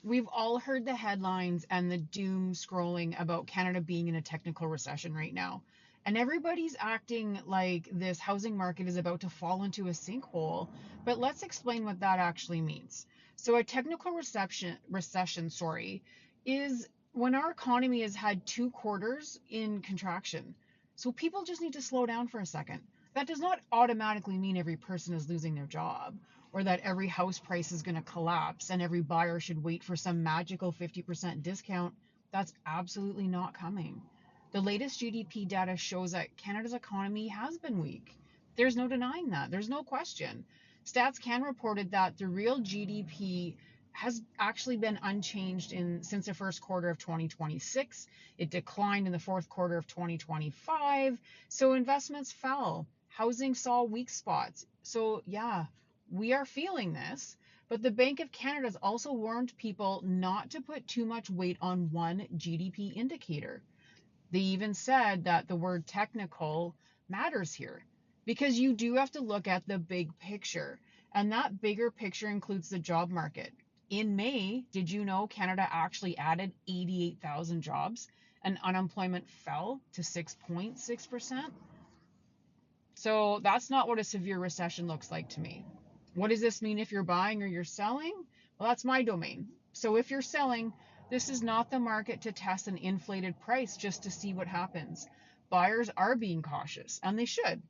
We've all heard the headlines and the doom scrolling about Canada being in a technical recession right now. And everybody's acting like this housing market is about to fall into a sinkhole. But let's explain what that actually means. So a technical recession, is when our economy has had 2 quarters in contraction. So people just need to slow down for a second. That does not automatically mean every person is losing their job or that every house price is going to collapse and every buyer should wait for some magical 50% discount. That's absolutely not coming. The latest GDP data shows that Canada's economy has been weak. There's no denying that. There's no question. Stats Can reported that the real GDP has actually been unchanged since the first quarter of 2026. It declined in the fourth quarter of 2025. So investments fell. Housing saw weak spots. So yeah, we are feeling this, but the Bank of Canada has also warned people not to put too much weight on one GDP indicator. They even said that the word technical matters here because you do have to look at the big picture. And that bigger picture includes the job market. In May, did you know Canada actually added 88,000 jobs and unemployment fell to 6.6%? So that's not what a severe recession looks like to me. What does this mean if you're buying or you're selling? Well, that's my domain. So if you're selling, this is not the market to test an inflated price just to see what happens. Buyers are being cautious, and they should.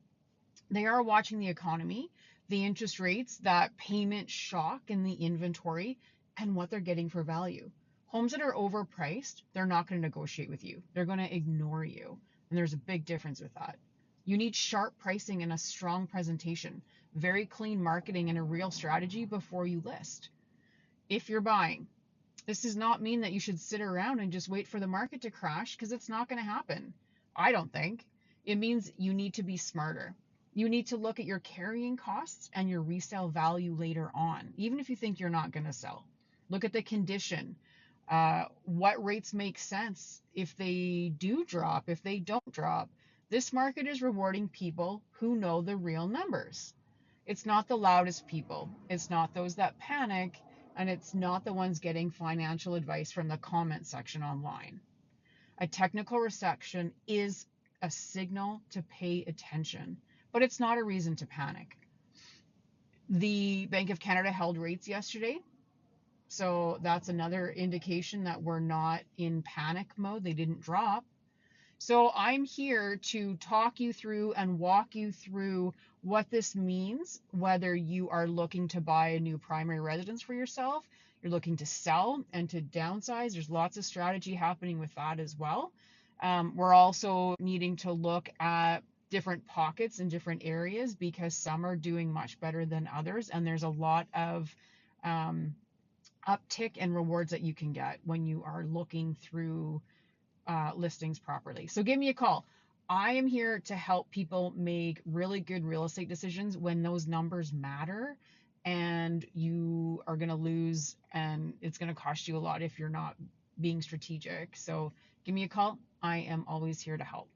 They are watching the economy, the interest rates, that payment shock in the inventory, and what they're getting for value. Homes that are overpriced, they're not going to negotiate with you. They're going to ignore you. And there's a big difference with that. You need sharp pricing and a strong presentation, very clean marketing, and a real strategy before you list. If you're buying, this does not mean that you should sit around and just wait for the market to crash because it's not going to happen. I don't think. It means you need to be smarter. You need to look at your carrying costs and your resale value later on, even if you think you're not going to sell. Look at the condition. What rates make sense if they do drop, if they don't drop. This market is rewarding people who know the real numbers. It's not the loudest people. It's not those that panic, and it's not the ones getting financial advice from the comment section online. A technical recession is a signal to pay attention, but it's not a reason to panic. The Bank of Canada held rates yesterday, so that's another indication that we're not in panic mode. They didn't drop. So I'm here to talk you through and walk you through what this means, whether you are looking to buy a new primary residence for yourself, you're looking to sell and to downsize. There's lots of strategy happening with that as well. We're also needing to look at different pockets in different areas because some are doing much better than others, and there's a lot of uptick and rewards that you can get when you are looking through listings properly. So give me a call. I am here to help people make really good real estate decisions when those numbers matter, and you are going to lose and it's going to cost you a lot if you're not being strategic. So give me a call. I am always here to help.